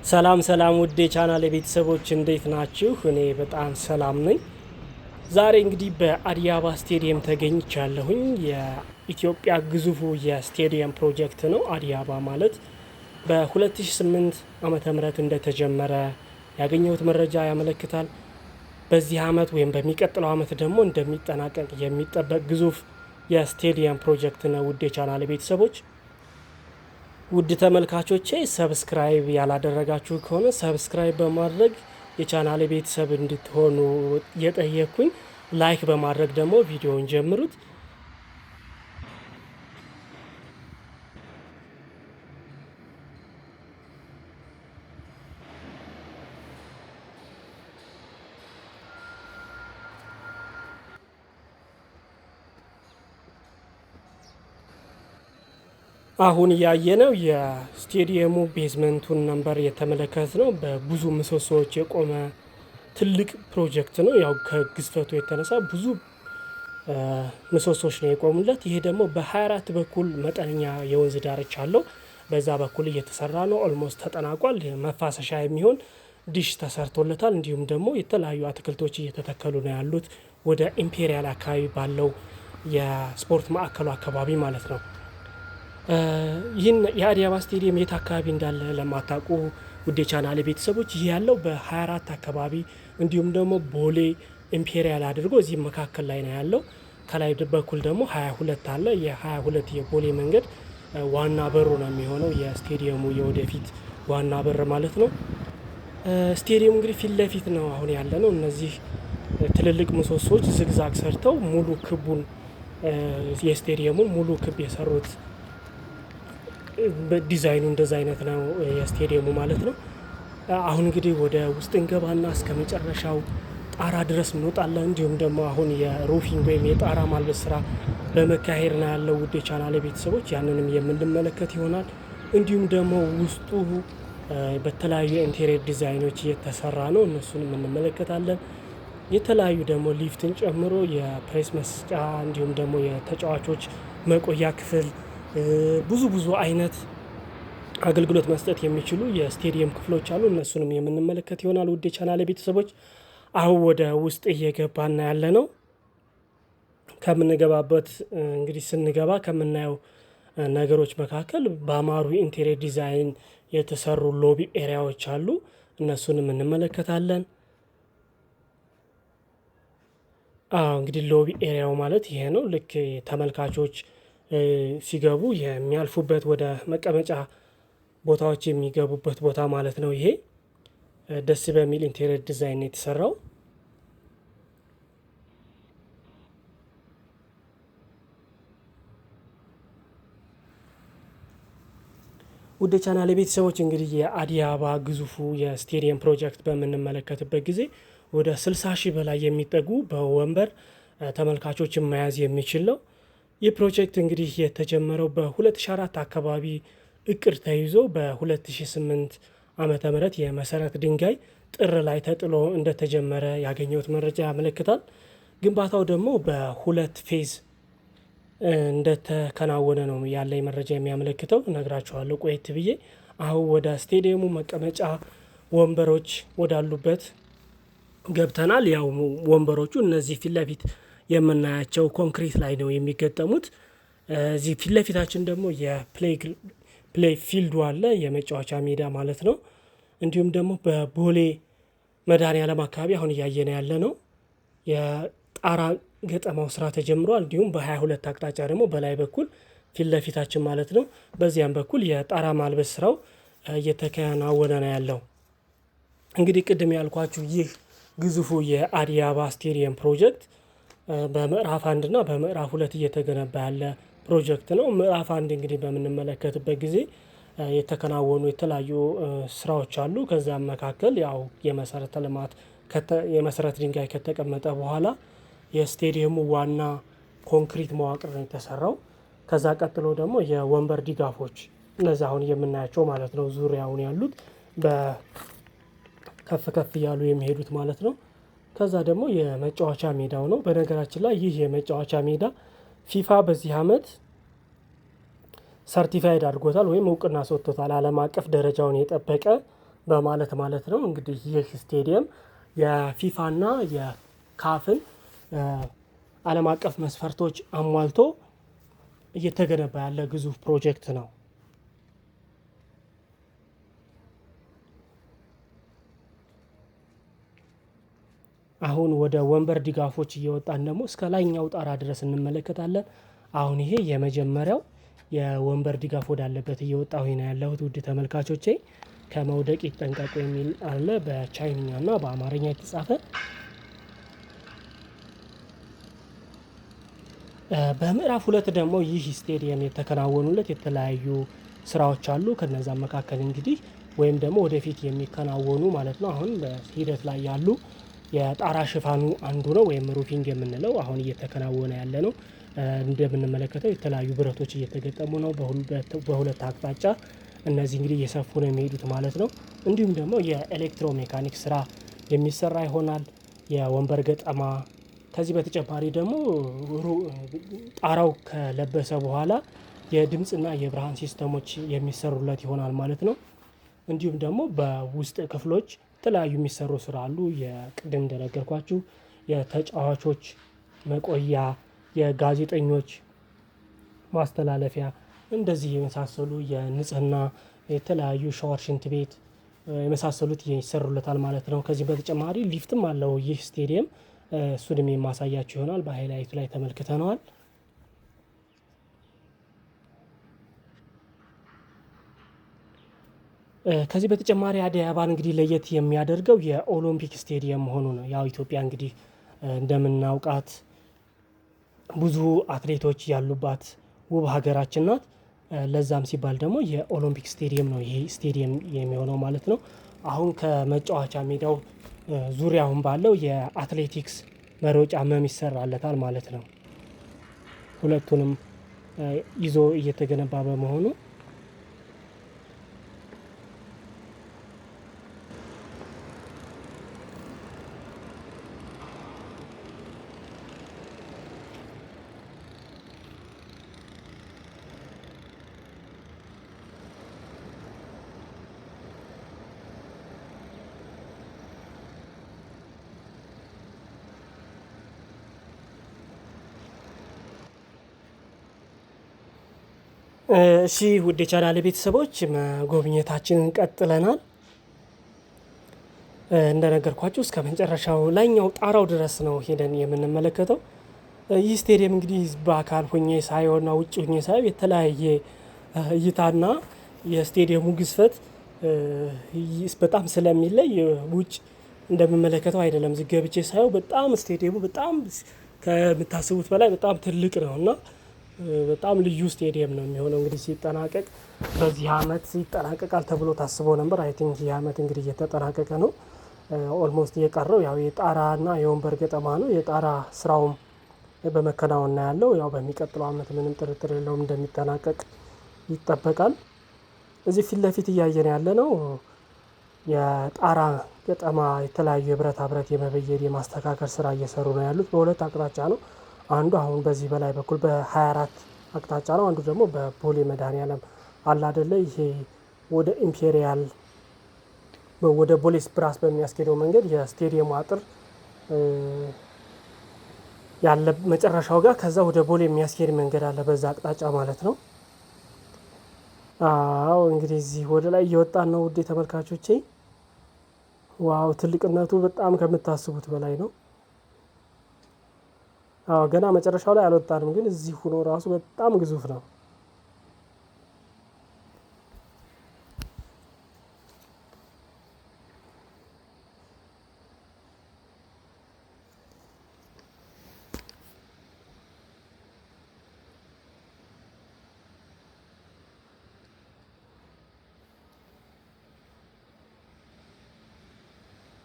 ሰላም ሰላም ውድ የቻናል ቤተሰቦች እንዴት ናችሁ? እኔ በጣም ሰላም ነኝ። ዛሬ እንግዲህ በአዲስ አበባ ስቴዲየም ተገኝቻለሁኝ። የኢትዮጵያ ግዙፉ የስቴዲየም ፕሮጀክት ነው። አዲስ አበባ ማለት በ2008 ዓመተ ምህረት እንደተጀመረ ያገኘሁት መረጃ ያመለክታል። በዚህ አመት ወይም በሚቀጥለው አመት ደግሞ እንደሚጠናቀቅ የሚጠበቅ ግዙፍ የስቴዲየም ፕሮጀክት ነው። ውድ የቻናል ቤተሰቦች ውድ ተመልካቾቼ ሰብስክራይብ ያላደረጋችሁ ከሆነ ሰብስክራይብ በማድረግ የቻናሌ ቤተሰብ እንድትሆኑ የጠየቅኩኝ፣ ላይክ በማድረግ ደግሞ ቪዲዮውን ጀምሩት። አሁን ያየነው የስቴዲየሙ ቤዝመንቱን ነምበር የተመለከት ነው። በብዙ ምሰሶዎች የቆመ ትልቅ ፕሮጀክት ነው። ያው ከግዝፈቱ የተነሳ ብዙ ምሰሶች ነው የቆሙለት። ይሄ ደግሞ በ24 በኩል መጠነኛ የወንዝ ዳርቻ አለው። በዛ በኩል እየተሰራ ነው። ኦልሞስት ተጠናቋል። መፋሰሻ የሚሆን ዲሽ ተሰርቶለታል። እንዲሁም ደግሞ የተለያዩ አትክልቶች እየተተከሉ ነው ያሉት ወደ ኢምፔሪያል አካባቢ ባለው የስፖርት ማዕከሉ አካባቢ ማለት ነው። ይህን የአዲስ አበባ ስቴዲየም የት አካባቢ እንዳለ ለማታውቁ ውድ የቻናሌ ቤተሰቦች ይህ ያለው በ24 አካባቢ እንዲሁም ደግሞ ቦሌ ኢምፔሪያል አድርጎ እዚህ መካከል ላይ ነው ያለው። ከላይ በኩል ደግሞ 22 አለ። የ22 የቦሌ መንገድ ዋና በሩ ነው የሚሆነው የስቴዲየሙ የወደፊት ዋና በር ማለት ነው። ስቴዲየሙ እንግዲህ ፊት ለፊት ነው አሁን ያለ ነው። እነዚህ ትልልቅ ምሰሶዎች ዝግዛግ ሰርተው ሙሉ ክቡን የስቴዲየሙን ሙሉ ክብ የሰሩት ዲዛይኑ እንደዛ አይነት ነው የስቴዲየሙ ማለት ነው። አሁን እንግዲህ ወደ ውስጥ እንገባና እስከ መጨረሻው ጣራ ድረስ እንወጣለን። እንዲሁም ደግሞ አሁን የሩፊንግ ወይም የጣራ ማልበስ ስራ በመካሄድ ነው ያለው። ውድ የቻናሌ ቤተሰቦች ያንንም የምንመለከት ይሆናል። እንዲሁም ደግሞ ውስጡ በተለያዩ ኢንቴሪየር ዲዛይኖች እየተሰራ ነው። እነሱንም እንመለከታለን። የተለያዩ ደግሞ ሊፍትን ጨምሮ የፕሬስ መስጫ እንዲሁም ደግሞ የተጫዋቾች መቆያ ክፍል ብዙ አይነት አገልግሎት መስጠት የሚችሉ የስቴዲየም ክፍሎች አሉ። እነሱንም የምንመለከት ይሆናል። ውድ የቻናሌ ቤተሰቦች አሁን ወደ ውስጥ እየገባና ያለ ነው። ከምንገባበት እንግዲህ ስንገባ ከምናየው ነገሮች መካከል በአማሩ ኢንቴሪየር ዲዛይን የተሰሩ ሎቢ ኤሪያዎች አሉ። እነሱንም እንመለከታለን። እንግዲህ ሎቢ ኤሪያው ማለት ይሄ ነው። ልክ ተመልካቾች ሲገቡ የሚያልፉበት ወደ መቀመጫ ቦታዎች የሚገቡበት ቦታ ማለት ነው። ይሄ ደስ በሚል ኢንቴሪየር ዲዛይን የተሰራው። ውድ ቻናል ቤተሰቦች እንግዲህ የአዲስ አበባ ግዙፉ የስቴዲየም ፕሮጀክት በምንመለከትበት ጊዜ ወደ 60 ሺህ በላይ የሚጠጉ በወንበር ተመልካቾችን መያዝ የሚችል ነው። ይህ ፕሮጀክት እንግዲህ የተጀመረው በ2004 አካባቢ እቅድ ተይዞ በ2008 ዓመተ ምህረት የመሰረት ድንጋይ ጥር ላይ ተጥሎ እንደተጀመረ ያገኘሁት መረጃ ያመለክታል። ግንባታው ደግሞ በሁለት ፌዝ እንደተከናወነ ነው ያለኝ መረጃ የሚያመለክተው። እነግራችኋለሁ ቆየት ብዬ። አሁን ወደ ስቴዲየሙ መቀመጫ ወንበሮች ወዳሉበት ገብተናል። ያው ወንበሮቹ እነዚህ ፊት ለፊት የምናያቸው ኮንክሪት ላይ ነው የሚገጠሙት። እዚህ ፊት ለፊታችን ደግሞ የፕሌይ ፊልዱ አለ፣ የመጫወቻ ሜዳ ማለት ነው። እንዲሁም ደግሞ በቦሌ መድኃኔዓለም አካባቢ አሁን እያየነ ያለ ነው የጣራ ገጠማው ስራ ተጀምሯል። እንዲሁም በ22 አቅጣጫ ደግሞ በላይ በኩል ፊት ለፊታችን ማለት ነው በዚያም በኩል የጣራ ማልበስ ስራው እየተከናወነ ነው ያለው። እንግዲህ ቅድም ያልኳችሁ ይህ ግዙፉ የአዲስ አበባ ስቴዲየም ፕሮጀክት በምዕራፍ 1 እና በምዕራፍ 2 እየተገነባ ያለ ፕሮጀክት ነው። ምዕራፍ 1 እንግዲህ በምንመለከትበት ጊዜ የተከናወኑ የተለያዩ ስራዎች አሉ። ከዛም መካከል ያው የመሰረተ ልማት የመሰረት ድንጋይ ከተቀመጠ በኋላ የስቴዲየሙ ዋና ኮንክሪት መዋቅር ነው የተሰራው። ከዛ ቀጥሎ ደግሞ የወንበር ድጋፎች እነዚ አሁን የምናያቸው ማለት ነው ዙሪያውን ያሉት በከፍ ከፍ እያሉ የሚሄዱት ማለት ነው። ከዛ ደግሞ የመጫወቻ ሜዳው ነው። በነገራችን ላይ ይህ የመጫወቻ ሜዳ ፊፋ በዚህ አመት ሰርቲፋይድ አድርጎታል ወይም እውቅና ሰጥቶታል። ዓለም አቀፍ ደረጃውን የጠበቀ በማለት ማለት ነው። እንግዲህ ይህ ስቴዲየም የፊፋና የካፍን ዓለም አቀፍ መስፈርቶች አሟልቶ እየተገነባ ያለ ግዙፍ ፕሮጀክት ነው። አሁን ወደ ወንበር ድጋፎች እየወጣን ደግሞ እስከ ላይኛው ጣራ ድረስ እንመለከታለን። አሁን ይሄ የመጀመሪያው የወንበር ድጋፍ ወዳለበት እየወጣሁ ነው ያለሁት ውድ ተመልካቾቼ። ከመውደቅ ይጠንቀቁ የሚል አለ በቻይንኛ እና በአማርኛ የተጻፈ። በምዕራፍ 2 ደግሞ ይህ ስቴዲየም የተከናወኑለት የተለያዩ ስራዎች አሉ። ከነዛም መካከል እንግዲህ ወይም ደግሞ ወደፊት የሚከናወኑ ማለት ነው አሁን በሂደት ላይ ያሉ የጣራ ሽፋኑ አንዱ ነው ወይም ሩፊንግ የምንለው አሁን እየተከናወነ ያለ ነው። እንደምንመለከተው የተለያዩ ብረቶች እየተገጠሙ ነው በሁለት አቅጣጫ። እነዚህ እንግዲህ እየሰፉ ነው የሚሄዱት ማለት ነው። እንዲሁም ደግሞ የኤሌክትሮሜካኒክ ስራ የሚሰራ ይሆናል። የወንበር ገጠማ ከዚህ በተጨማሪ ደግሞ ጣራው ከለበሰ በኋላ የድምጽና የብርሃን ሲስተሞች የሚሰሩለት ይሆናል ማለት ነው። እንዲሁም ደግሞ በውስጥ ክፍሎች የተለያዩ የሚሰሩ ስራ አሉ። የቅድም እንደነገርኳችሁ የተጫዋቾች መቆያ፣ የጋዜጠኞች ማስተላለፊያ እንደዚህ የመሳሰሉ የንጽህና የተለያዩ ሻወር፣ ሽንት ቤት የመሳሰሉት ይሰሩለታል ማለት ነው። ከዚህ በተጨማሪ ሊፍትም አለው ይህ ስቴዲየም። እሱንም የማሳያችሁ ይሆናል በሃይላይቱ ላይ ተመልክተነዋል። ከዚህ በተጨማሪ አዲስ አበባን እንግዲህ ለየት የሚያደርገው የኦሎምፒክ ስቴዲየም መሆኑ ነው። ያው ኢትዮጵያ እንግዲህ እንደምናውቃት ብዙ አትሌቶች ያሉባት ውብ ሀገራችን ናት። ለዛም ሲባል ደግሞ የኦሎምፒክ ስቴዲየም ነው ይሄ ስቴዲየም የሚሆነው ማለት ነው። አሁን ከመጫወቻ ሜዳው ዙሪያውን ባለው የአትሌቲክስ መሮጫ መም ይሰራለታል ማለት ነው። ሁለቱንም ይዞ እየተገነባ በመሆኑ እሺ ውድ የቻናሌ ቤተሰቦች መጎብኘታችንን ቀጥለናል። እንደነገርኳችሁ እስከ መጨረሻው ላይኛው ጣራው ድረስ ነው ሄደን የምንመለከተው። ይህ ስቴዲየም እንግዲህ በአካል ሆኜ ሳየውና ውጭ ሆኜ ሳየው የተለያየ እይታና የስቴዲየሙ ግዝፈት በጣም ስለሚለይ ውጭ እንደምመለከተው አይደለም። እዚህ ገብቼ ሳየው በጣም ስቴዲየሙ በጣም ከምታስቡት በላይ በጣም ትልቅ ነው እና በጣም ልዩ ስቴዲየም ነው የሚሆነው። እንግዲህ ሲጠናቀቅ በዚህ አመት ይጠናቀቃል ተብሎ ታስቦ ነበር። አይ ቲንክ ይህ አመት እንግዲህ እየተጠናቀቀ ነው። ኦልሞስት የቀረው ያው የጣራና የወንበር ገጠማ ነው። የጣራ ስራውም በመከናወን ነው ያለው። ያው በሚቀጥለው አመት ምንም ጥርጥር የለውም እንደሚጠናቀቅ ይጠበቃል። እዚህ ፊት ለፊት እያየን ያለነው የጣራ ገጠማ የተለያዩ የብረታ ብረት የመበየድ የማስተካከል ስራ እየሰሩ ነው ያሉት። በሁለት አቅጣጫ ነው። አንዱ አሁን በዚህ በላይ በኩል በ24 አቅጣጫ ነው። አንዱ ደግሞ በቦሌ መድኃኒዓለም አለ አይደለ? ይሄ ወደ ኢምፔሪያል ወደ ቦሌስ ብራስ በሚያስኬደው መንገድ የስቴዲየሙ አጥር ያለ መጨረሻው ጋር ከዛ ወደ ቦሌ የሚያስኬድ መንገድ አለ በዛ አቅጣጫ ማለት ነው። አዎ እንግዲህ እዚህ ወደ ላይ እየወጣን ነው ውድ ተመልካቾቼ። ዋው ትልቅነቱ በጣም ከምታስቡት በላይ ነው። አዎ ገና መጨረሻው ላይ አልወጣንም፣ ግን እዚህ ሆኖ ራሱ በጣም ግዙፍ ነው።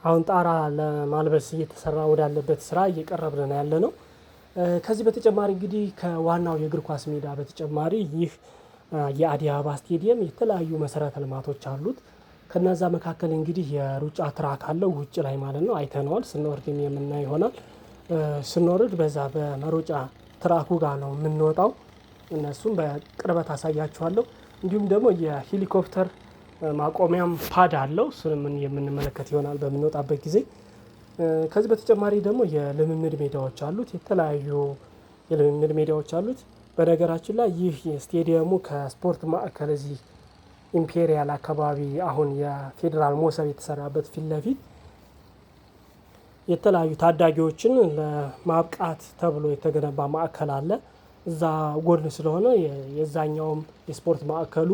አሁን ጣራ ለማልበስ እየተሰራ ወዳለበት ስራ እየቀረብን ያለ ነው። ከዚህ በተጨማሪ እንግዲህ ከዋናው የእግር ኳስ ሜዳ በተጨማሪ ይህ የአዲስ አበባ ስቴዲየም የተለያዩ መሰረተ ልማቶች አሉት። ከነዛ መካከል እንግዲህ የሩጫ ትራክ አለው ውጭ ላይ ማለት ነው። አይተነዋል፣ ስንወርድም የምናይ ይሆናል። ስንወርድ በዛ በመሮጫ ትራኩ ጋር ነው የምንወጣው። እነሱም በቅርበት አሳያችኋለሁ። እንዲሁም ደግሞ የሄሊኮፕተር ማቆሚያም ፓድ አለው። እሱንም የምንመለከት ይሆናል በምንወጣበት ጊዜ። ከዚህ በተጨማሪ ደግሞ የልምምድ ሜዳዎች አሉት። የተለያዩ የልምምድ ሜዳዎች አሉት። በነገራችን ላይ ይህ ስቴዲየሙ ከስፖርት ማዕከል እዚህ ኢምፔሪያል አካባቢ አሁን የፌዴራል ሞሰብ የተሰራበት ፊት ለፊት የተለያዩ ታዳጊዎችን ለማብቃት ተብሎ የተገነባ ማዕከል አለ። እዛ ጎን ስለሆነ የዛኛውም የስፖርት ማዕከሉ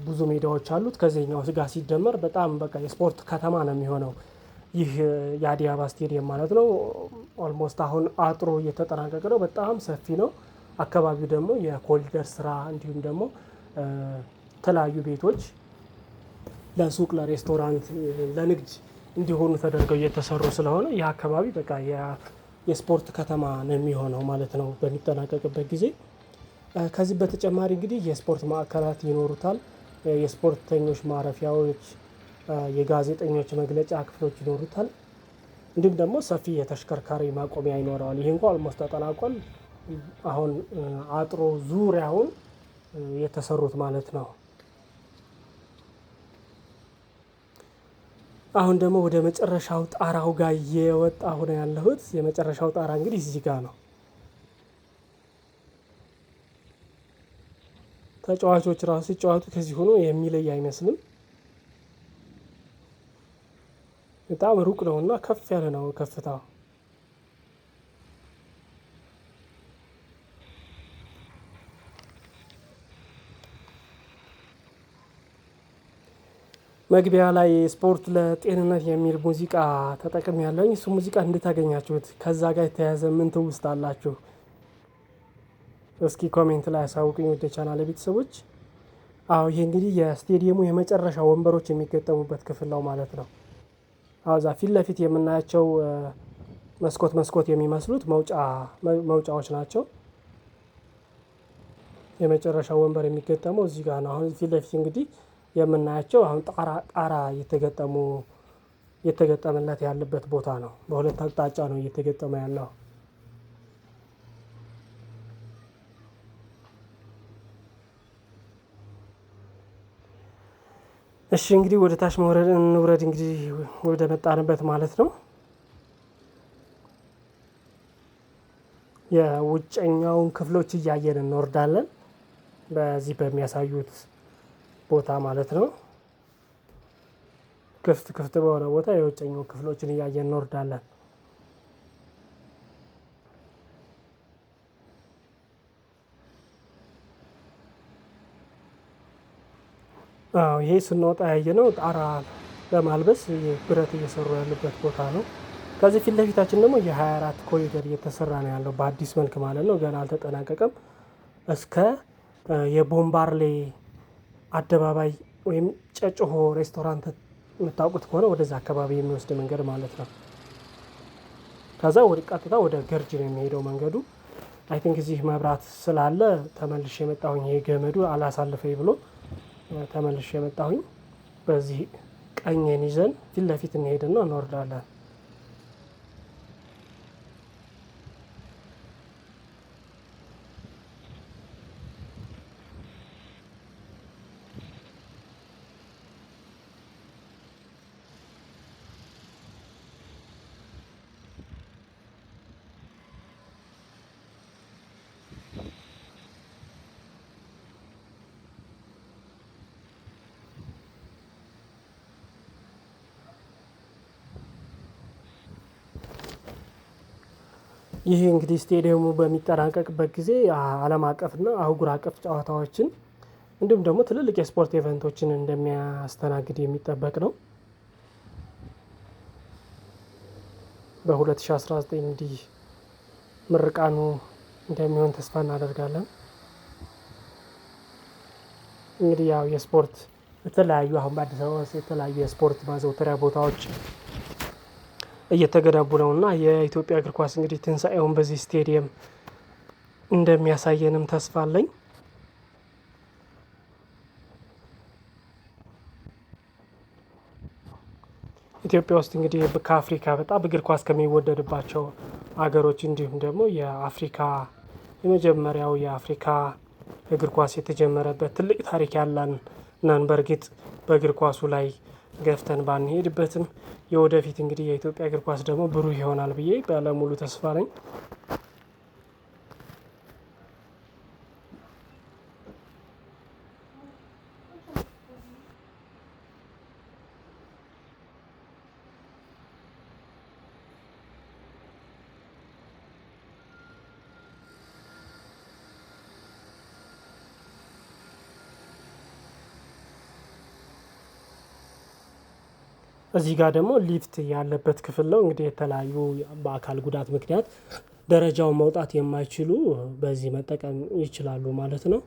ብዙ ሜዳዎች አሉት። ከዚህኛው ጋር ሲደመር በጣም በቃ የስፖርት ከተማ ነው የሚሆነው ይህ የአዲስ አበባ ስቴዲየም ማለት ነው። ኦልሞስት አሁን አጥሮ እየተጠናቀቀ ነው። በጣም ሰፊ ነው። አካባቢው ደግሞ የኮሪደር ስራ እንዲሁም ደግሞ የተለያዩ ቤቶች ለሱቅ፣ ለሬስቶራንት፣ ለንግድ እንዲሆኑ ተደርገው እየተሰሩ ስለሆነ ይህ አካባቢ በቃ የስፖርት ከተማ ነው የሚሆነው ማለት ነው በሚጠናቀቅበት ጊዜ። ከዚህ በተጨማሪ እንግዲህ የስፖርት ማዕከላት ይኖሩታል። የስፖርተኞች ማረፊያዎች፣ የጋዜጠኞች መግለጫ ክፍሎች ይኖሩታል። እንዲሁም ደግሞ ሰፊ የተሽከርካሪ ማቆሚያ ይኖረዋል። ይህ እንኳን ኦልሞስት ተጠናቋል። አሁን አጥሮ ዙሪያውን የተሰሩት ማለት ነው። አሁን ደግሞ ወደ መጨረሻው ጣራው ጋር እየወጣሁ ነው ያለሁት። የመጨረሻው ጣራ እንግዲህ እዚህ ጋር ነው። ተጫዋቾች ራሱ ሲጫወቱ ከዚህ ሆኖ የሚለይ አይመስልም። በጣም ሩቅ ነውና ከፍ ያለ ነው ከፍታው። መግቢያ ላይ ስፖርት ለጤንነት የሚል ሙዚቃ ተጠቅሜያለሁኝ። እሱ ሙዚቃ እንዴት አገኛችሁት? ከዛ ጋር የተያያዘ ምን ትውስታ አላችሁ? እስኪ ኮሜንት ላይ አሳውቁኝ ወደ ቻናሌ ቤተሰቦች። አዎ ይሄ እንግዲህ የስቴዲየሙ የመጨረሻ ወንበሮች የሚገጠሙበት ክፍል ነው ማለት ነው። አዎ እዛ ፊት ለፊት የምናያቸው መስኮት የሚመስሉት መውጫዎች ናቸው። የመጨረሻው ወንበር የሚገጠመው እዚህ ጋር ነው። አሁን ፊት ለፊት እንግዲህ የምናያቸው አሁን ጣራ እየተገጠመለት ያለበት ቦታ ነው። በሁለት አቅጣጫ ነው እየተገጠመ ያለው። እሺ እንግዲህ ወደ ታች መውረድ እንውረድ እንግዲህ ወደ መጣንበት ማለት ነው። የውጨኛውን ክፍሎች እያየን እንወርዳለን። በዚህ በሚያሳዩት ቦታ ማለት ነው። ክፍት በሆነ ቦታ የውጨኛው ክፍሎችን እያየን እንወርዳለን። አዎ ይሄ ስንወጣ ያየነው ጣራ ለማልበስ ብረት እየሰሩ ያሉበት ቦታ ነው። ከዚህ ፊት ለፊታችን ደግሞ የ24 ኮሪደር እየተሰራ ነው ያለው በአዲስ መልክ ማለት ነው። ገና አልተጠናቀቀም። እስከ የቦምባርሌ አደባባይ ወይም ጨጭሆ ሬስቶራንት የምታውቁት ከሆነ ወደዛ አካባቢ የሚወስድ መንገድ ማለት ነው። ከዛ ወደ ቀጥታ ወደ ገርጂ ነው የሚሄደው መንገዱ። አይ ቲንክ እዚህ መብራት ስላለ ተመልሼ የመጣሁኝ ይሄ ገመዱ አላሳልፈኝ ብሎ ተመልሼ የመጣሁኝ። በዚህ ቀኝን ይዘን ፊት ለፊት እንሄድና እንወርዳለን። ይህ እንግዲህ ስቴዲየሙ በሚጠናቀቅበት ጊዜ ዓለም አቀፍና አህጉር አቀፍ ጨዋታዎችን እንዲሁም ደግሞ ትልልቅ የስፖርት ኢቨንቶችን እንደሚያስተናግድ የሚጠበቅ ነው። በ2019 እንዲህ ምርቃኑ እንደሚሆን ተስፋ እናደርጋለን። እንግዲህ ያው የስፖርት የተለያዩ አሁን በአዲስ አበባ ውስጥ የተለያዩ የስፖርት ማዘውተሪያ ቦታዎች እየተገነቡ ነው እና የኢትዮጵያ እግር ኳስ እንግዲህ ትንሳኤውን በዚህ ስቴዲየም እንደሚያሳየንም ተስፋ አለኝ። ኢትዮጵያ ውስጥ እንግዲህ ከአፍሪካ በጣም እግር ኳስ ከሚወደድባቸው ሀገሮች እንዲሁም ደግሞ የአፍሪካ የመጀመሪያው የአፍሪካ እግር ኳስ የተጀመረበት ትልቅ ታሪክ ያለን ነን። በእርግጥ በእግር ኳሱ ላይ ገፍተን ባንሄድበትም የወደፊት እንግዲህ የኢትዮጵያ እግር ኳስ ደግሞ ብሩህ ይሆናል ብዬ ባለሙሉ ተስፋ ነኝ። እዚህ ጋር ደግሞ ሊፍት ያለበት ክፍል ነው። እንግዲህ የተለያዩ በአካል ጉዳት ምክንያት ደረጃውን መውጣት የማይችሉ በዚህ መጠቀም ይችላሉ ማለት ነው።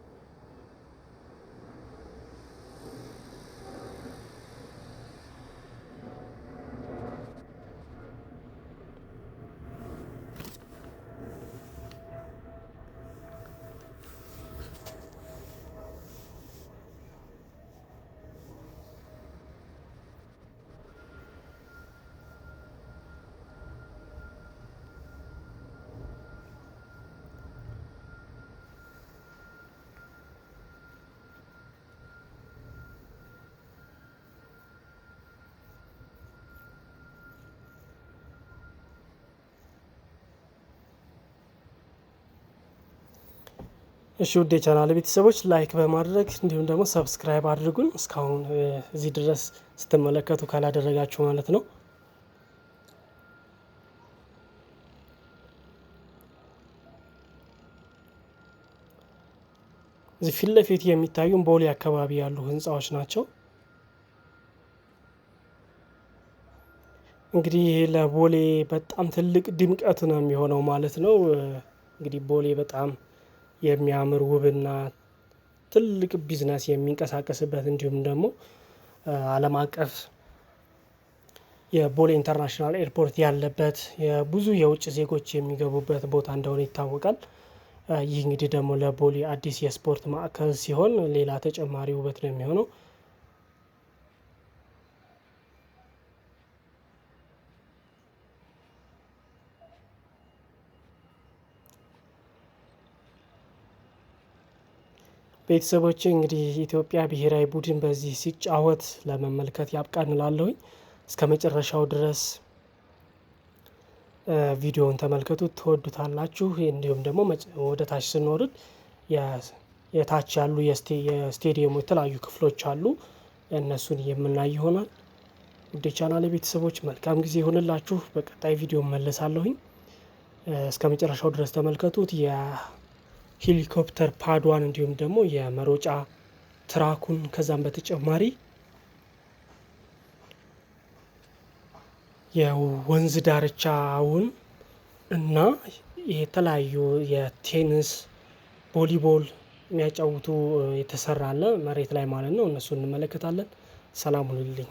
እሺ ውድ የቻናል ቤተሰቦች ላይክ በማድረግ እንዲሁም ደግሞ ሰብስክራይብ አድርጉን። እስካሁን እዚህ ድረስ ስትመለከቱ ካላደረጋችሁ ማለት ነው። እዚህ ፊት ለፊት የሚታዩን ቦሌ አካባቢ ያሉ ህንፃዎች ናቸው። እንግዲህ ይሄ ለቦሌ በጣም ትልቅ ድምቀት ነው የሚሆነው ማለት ነው። እንግዲህ ቦሌ በጣም የሚያምር ውብና ትልቅ ቢዝነስ የሚንቀሳቀስበት እንዲሁም ደግሞ ዓለም አቀፍ የቦሌ ኢንተርናሽናል ኤርፖርት ያለበት የብዙ የውጭ ዜጎች የሚገቡበት ቦታ እንደሆነ ይታወቃል። ይህ እንግዲህ ደግሞ ለቦሌ አዲስ የስፖርት ማዕከል ሲሆን ሌላ ተጨማሪ ውበት ነው የሚሆነው። ቤተሰቦቼ እንግዲህ ኢትዮጵያ ብሔራዊ ቡድን በዚህ ሲጫወት ለመመልከት ያብቃን እላለሁኝ። እስከ መጨረሻው ድረስ ቪዲዮውን ተመልከቱት፣ ትወዱታላችሁ። እንዲሁም ደግሞ ወደ ታች ስንወርድ የታች ያሉ የስቴዲየሙ የተለያዩ ክፍሎች አሉ። እነሱን የምናይ ይሆናል። ውድ ቻናሌ ቤተሰቦች መልካም ጊዜ ይሆንላችሁ። በቀጣይ ቪዲዮ መለሳለሁኝ። እስከ መጨረሻው ድረስ ተመልከቱት። የሄሊኮፕተር ፓድዋን እንዲሁም ደግሞ የመሮጫ ትራኩን ከዛም በተጨማሪ የወንዝ ዳርቻውን እና የተለያዩ የቴኒስ ቮሊቦል የሚያጫውቱ የተሰራ አለ መሬት ላይ ማለት ነው። እነሱን እንመለከታለን። ሰላም ሁኑልኝ።